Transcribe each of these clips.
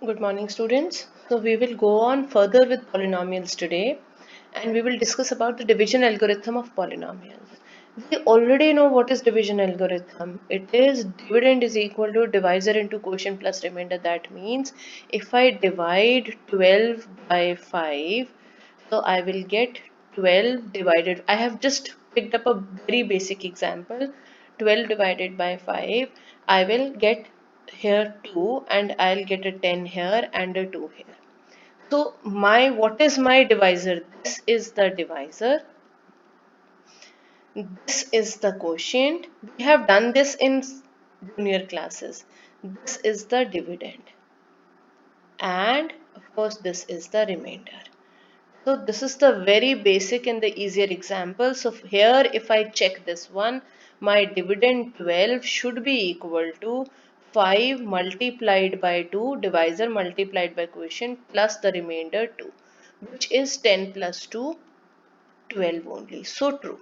Good morning, students. So we will go on further with polynomials today, and we will discuss about the division algorithm of polynomials. We already know what is division algorithm. It is dividend is equal to divisor into quotient plus remainder. That means if I divide 12 by 5, so I will get 12 divided. I have just picked up a very basic example. 12 divided by 5, I will get here 2 and I'll get a 10 here and a 2 here. So what is my divisor? This is the divisor. This is the quotient. We have done this in junior classes. This is the dividend. And of course this is the remainder. So this is the very basic and the easier example. So here if I check this one, my dividend 12 should be equal to 5 multiplied by 2 divisor multiplied by quotient plus the remainder 2, which is 10 plus 2, 12 only. So true.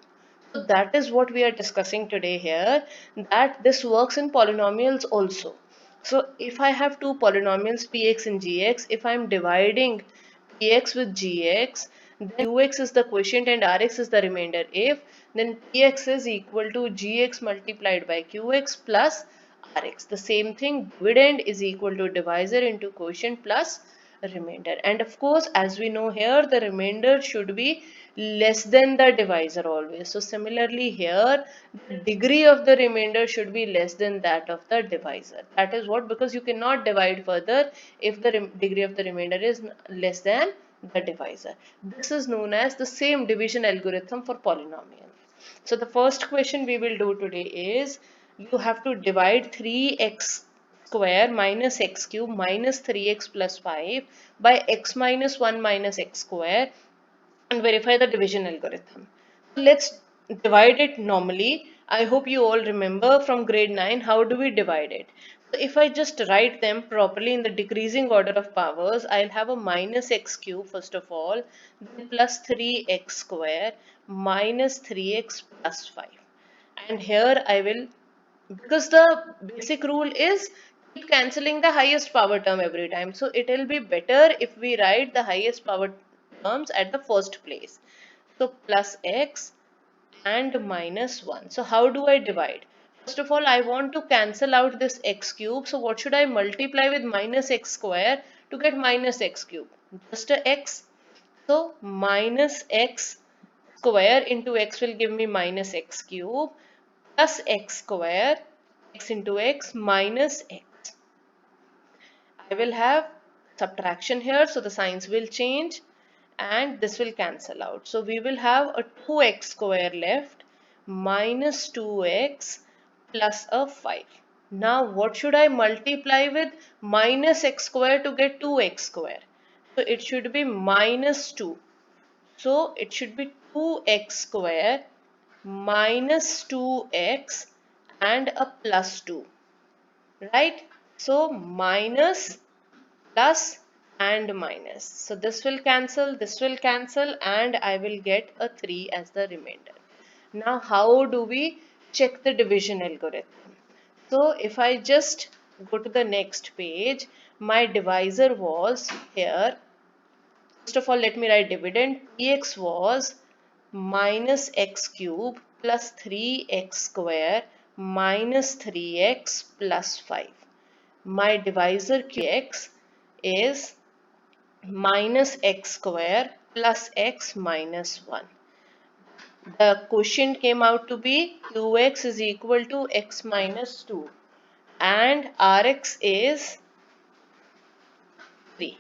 So that is what we are discussing today here, that this works in polynomials also. So if I have two polynomials px and gx, if I am dividing px with gx, then qx is the quotient and rx is the remainder. If then px is equal to gx multiplied by qx plus rx. The same thing, dividend is equal to divisor into quotient plus remainder. And of course, as we know here, the remainder should be less than the divisor always. So similarly here, the degree of the remainder should be less than that of the divisor. That is what, because you cannot divide further if the degree of the remainder is less than the divisor. This is known as the same division algorithm for polynomials. So the first question we will do today is, you have to divide 3x square minus x cube minus 3x plus 5 by x minus 1 minus x square and verify the division algorithm. Let's divide it normally. I hope you all remember from grade 9 how do we divide it. So if I just write them properly in the decreasing order of powers, I'll have a minus x cube first of all, then plus 3x square minus 3x plus 5. And here I will, because the basic rule is keep cancelling the highest power term every time. So it will be better if we write the highest power terms at the first place. So plus x and minus 1. So how do I divide? First of all, I want to cancel out this x cube. So what should I multiply with minus x square to get minus x cube? Just a x. So minus x square into x will give me minus x cube plus x square, x into x minus x. I will have subtraction here, so the signs will change and this will cancel out. So we will have a 2x square left minus 2x plus a 5. Now what should I multiply with minus x square to get 2x square? So it should be minus 2. So it should be 2x square minus 2x and a plus 2, right? So minus plus and minus. So this will cancel and I will get a 3 as the remainder. Now how do we check the division algorithm? So if I just go to the next page, my divisor was here. First of all, let me write dividend. Px was minus x cube plus 3x square minus 3x plus 5. My divisor qx is minus x square plus x minus 1. The quotient came out to be qx is equal to x minus 2 and rx is 3.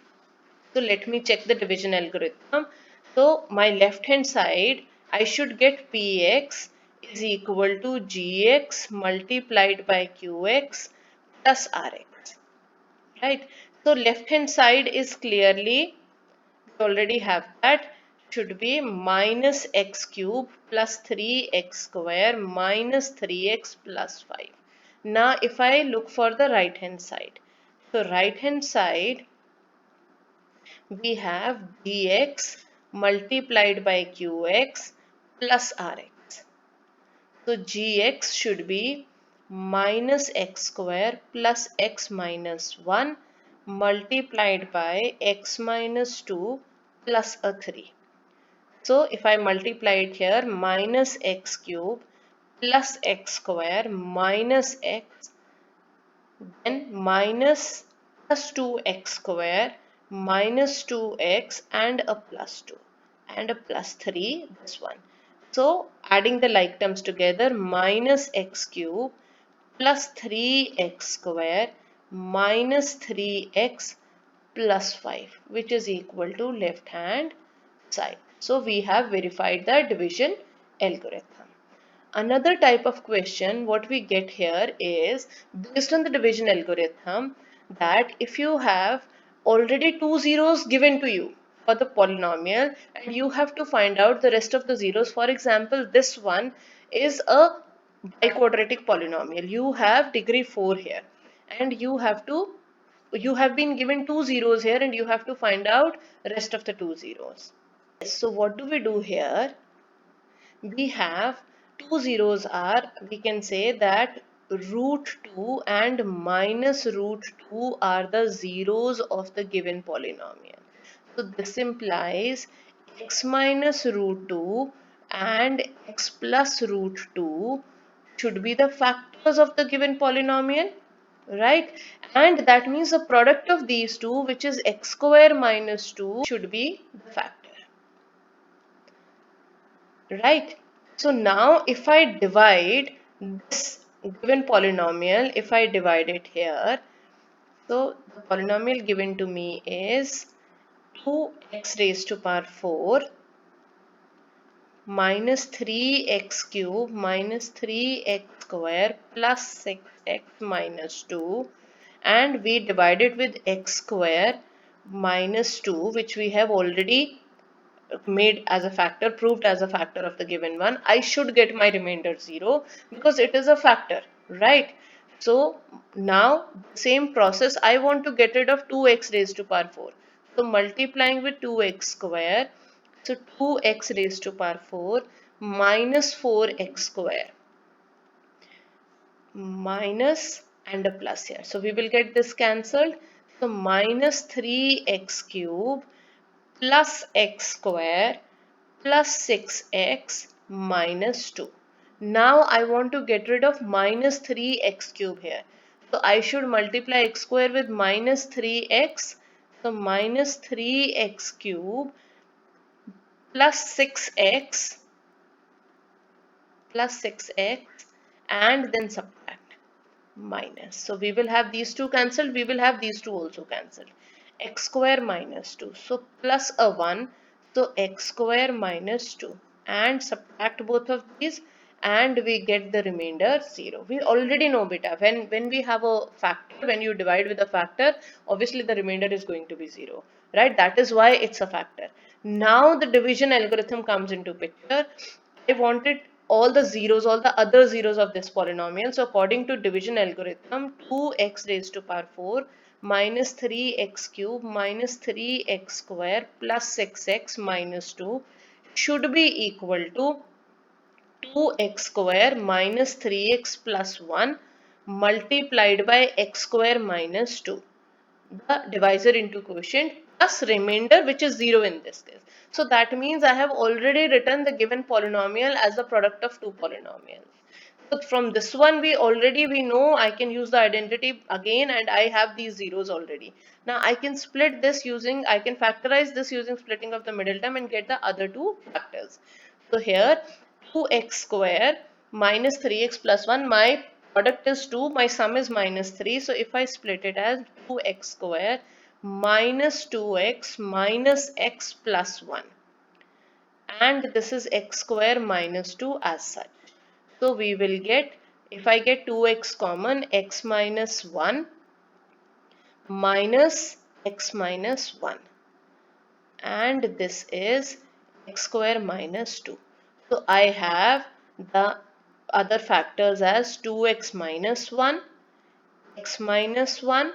So let me check the division algorithm. So my left hand side, I should get px is equal to gx multiplied by qx plus rx, right? So left hand side is clearly, we already have that, should be minus x cube plus 3x square minus 3x plus 5. Now if I look for the right hand side, so right hand side we have dx multiplied by qx plus rx. So gx should be minus x square plus x minus 1 multiplied by x minus 2 plus a 3. So if I multiply it here, minus x cube plus x square minus x, then minus plus 2x square minus 2x and a plus 2 and a plus 3, this one. So adding the like terms together, minus x cube plus 3x square minus 3x plus 5, which is equal to left hand side. So we have verified the division algorithm. Another type of question what we get here is based on the division algorithm, that if you have already two zeros given to you for the polynomial and you have to find out the rest of the zeros. For example, this one is a biquadratic polynomial. You have degree 4 here and you have been given two zeros here and you have to find out rest of the two zeros. So what do we do here? We have two zeros are, we can say that root 2 and minus root 2 are the zeros of the given polynomial. So this implies x minus root 2 and x plus root 2 should be the factors of the given polynomial, right? And that means the product of these two, which is x square minus 2, should be the factor. Right? So now if I divide this given polynomial, if I divide it here, so the polynomial given to me is 2x raised to power 4 minus 3x cube minus 3x square plus 6x minus 2, and we divide it with x square minus 2, which we have already made as a factor, proved as a factor of the given one. I should get my remainder 0 because it is a factor, right? So now same process, I want to get rid of 2x raised to power 4. So multiplying with 2x square, so 2x raised to power 4 minus 4x square minus and a plus here. So we will get this cancelled. So minus 3x cube plus x square plus 6x minus 2. Now I want to get rid of minus 3x cube here. So I should multiply x square with minus 3x. So minus 3x cube plus 6x and then subtract minus. So we will have these two cancelled. We will have these two also cancelled. X square minus 2. So plus a 1. So x square minus 2. And subtract both of these and we get the remainder 0. We already know beta. When we have a factor, when you divide with a factor, obviously the remainder is going to be 0. Right? That is why it's a factor. Now the division algorithm comes into picture. I wanted all the zeros, all the other zeros of this polynomial. So according to division algorithm, 2x raised to power 4 minus 3x cube minus 3x square plus 6x minus 2 should be equal to 2x square minus 3x plus 1 multiplied by x square minus 2. The divisor into quotient plus remainder, which is 0 in this case. So that means I have already written the given polynomial as the product of two polynomials. So from this one we know I can use the identity again and I have these zeros already. Now I can split this using, I can factorize this using splitting of the middle term and get the other two factors. So here 2x square minus 3x plus 1, my product is 2, my sum is minus 3. So if I split it as 2x square minus 2x minus x plus 1, and this is x square minus 2 as such. So we will get, if I get 2x common, x minus 1 minus x minus 1, and this is x square minus 2. So I have the other factors as 2x minus 1, x minus 1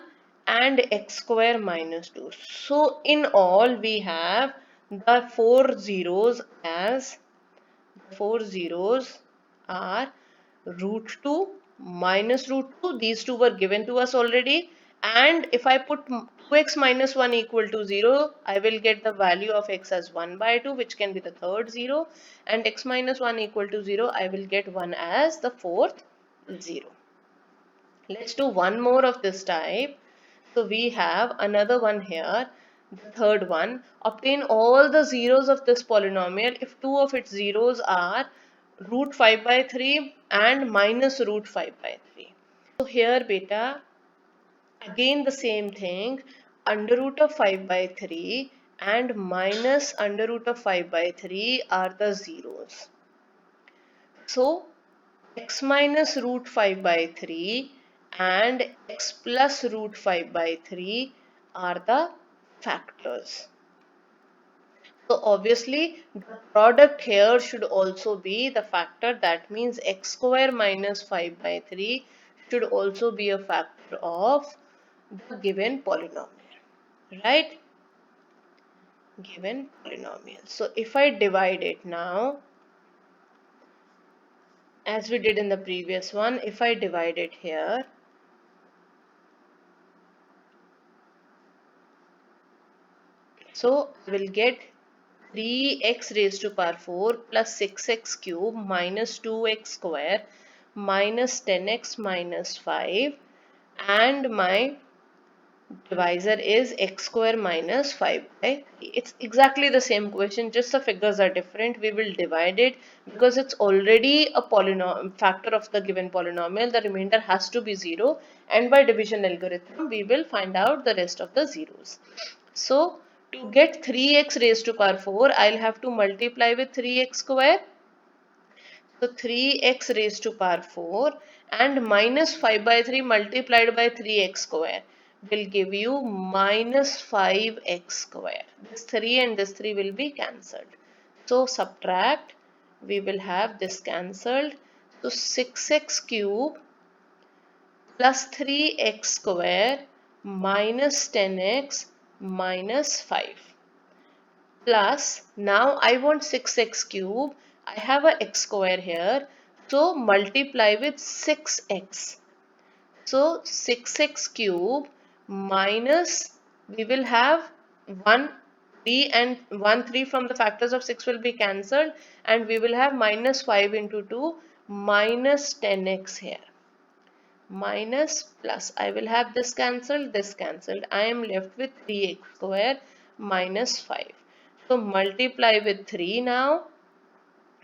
and x square minus 2. So in all we have the four zeros are root 2 minus root 2. These two were given to us already, and if I put 2 2x minus 1 equal to 0, I will get the value of x as 1 by 2, which can be the third 0, and x minus 1 equal to 0, I will get 1 as the fourth 0. Let's do one more of this type. So we have another one here, the third one. Obtain all the zeros of this polynomial if two of its zeros are root 5 by 3 and minus root 5 by 3. So here beta, again the same thing, under root of 5 by 3 and minus under root of 5 by 3 are the zeros. So x minus root 5 by 3 and x plus root 5 by 3 are the factors. So obviously the product here should also be the factor. That means x square minus 5 by 3 should also be a factor of the given polynomial, right? Given polynomial. So if I divide it now, as we did in the previous one, if I divide it here, so I will get 3x raised to power 4 plus 6x cube minus 2x square minus 10x minus 5, and my divisor is x square minus 5 by 3. It's exactly the same question, just the figures are different. We will divide it because it's already a polynomial factor of the given polynomial. The remainder has to be 0, and by division algorithm we will find out the rest of the zeros. So to get 3x raised to power 4, I'll have to multiply with 3x square. So 3x raised to power 4 and minus 5 by 3 multiplied by 3x square will give you minus 5x square. This 3 and this 3 will be cancelled. So subtract, we will have this cancelled. So 6x cube plus 3x square minus 10x minus 5. Plus, now I want 6x cube. I have a x square here. So multiply with 6x. So 6x cube minus, we will have 1 3 and 1 3 from the factors of 6 will be cancelled, and we will have minus 5 into 2 minus 10x here. Minus plus, I will have this cancelled, this cancelled. I am left with 3x square minus 5. So multiply with 3 now.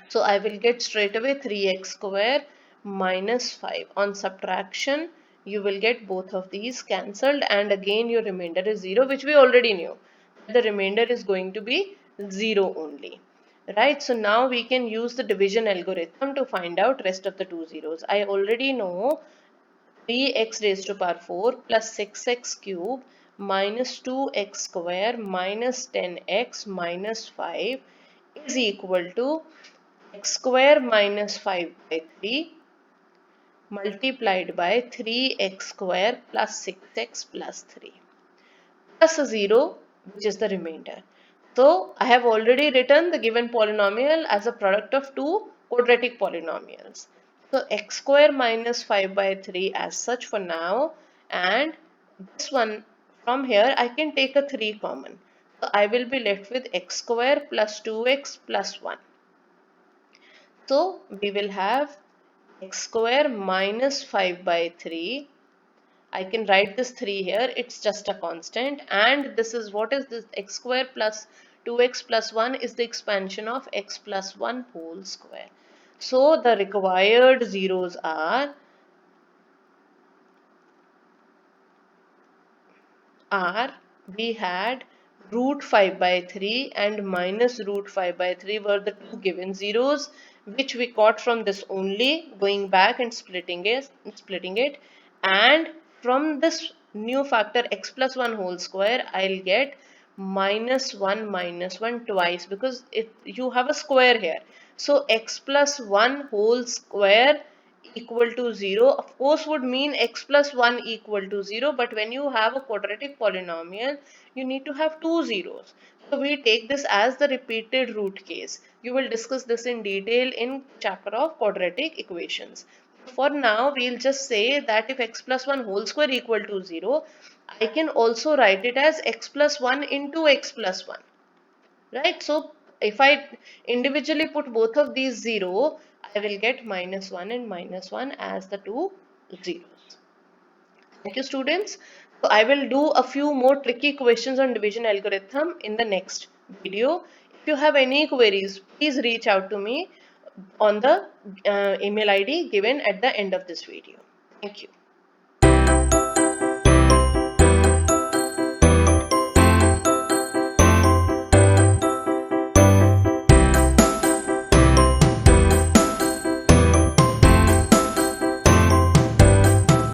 So I will get straight away 3x square minus 5. On subtraction, you will get both of these cancelled, and again your remainder is 0, which we already knew. The remainder is going to be 0 only. Right, so now we can use the division algorithm to find out rest of the two zeros. I already know 3x raised to power 4 plus 6x cube minus 2x square minus 10x minus 5 is equal to x square minus 5 by 3 multiplied by 3x square plus 6x plus 3 plus a 0, which is the remainder. So I have already written the given polynomial as a product of two quadratic polynomials. So x square minus 5 by 3 as such for now, and this one from here I can take a 3 common. So I will be left with x square plus 2x plus 1. So we will have x square minus 5 by 3. I can write this 3 here, it's just a constant, and this is, what is this, x square plus 2x plus 1 is the expansion of x plus 1 whole square. So the required zeros are we had root 5 by 3 and minus root 5 by 3 were the two given zeros, which we got from this only, going back and splitting it, and from this new factor x plus 1 whole square I'll get minus 1 twice, because you have a square here. So x plus 1 whole square equal to 0 of course would mean x plus 1 equal to 0, but when you have a quadratic polynomial you need to have two zeros. So we take this as the repeated root case. You will discuss this in detail in chapter of quadratic equations. For now we'll just say that if x plus 1 whole square equal to 0, I can also write it as x plus 1 into x plus 1, right? So if I individually put both of these 0, I will get minus 1 and minus 1 as the two zeros. Thank you, students. So I will do a few more tricky questions on division algorithm in the next video. If you have any queries, please reach out to me on the email ID given at the end of this video. Thank you.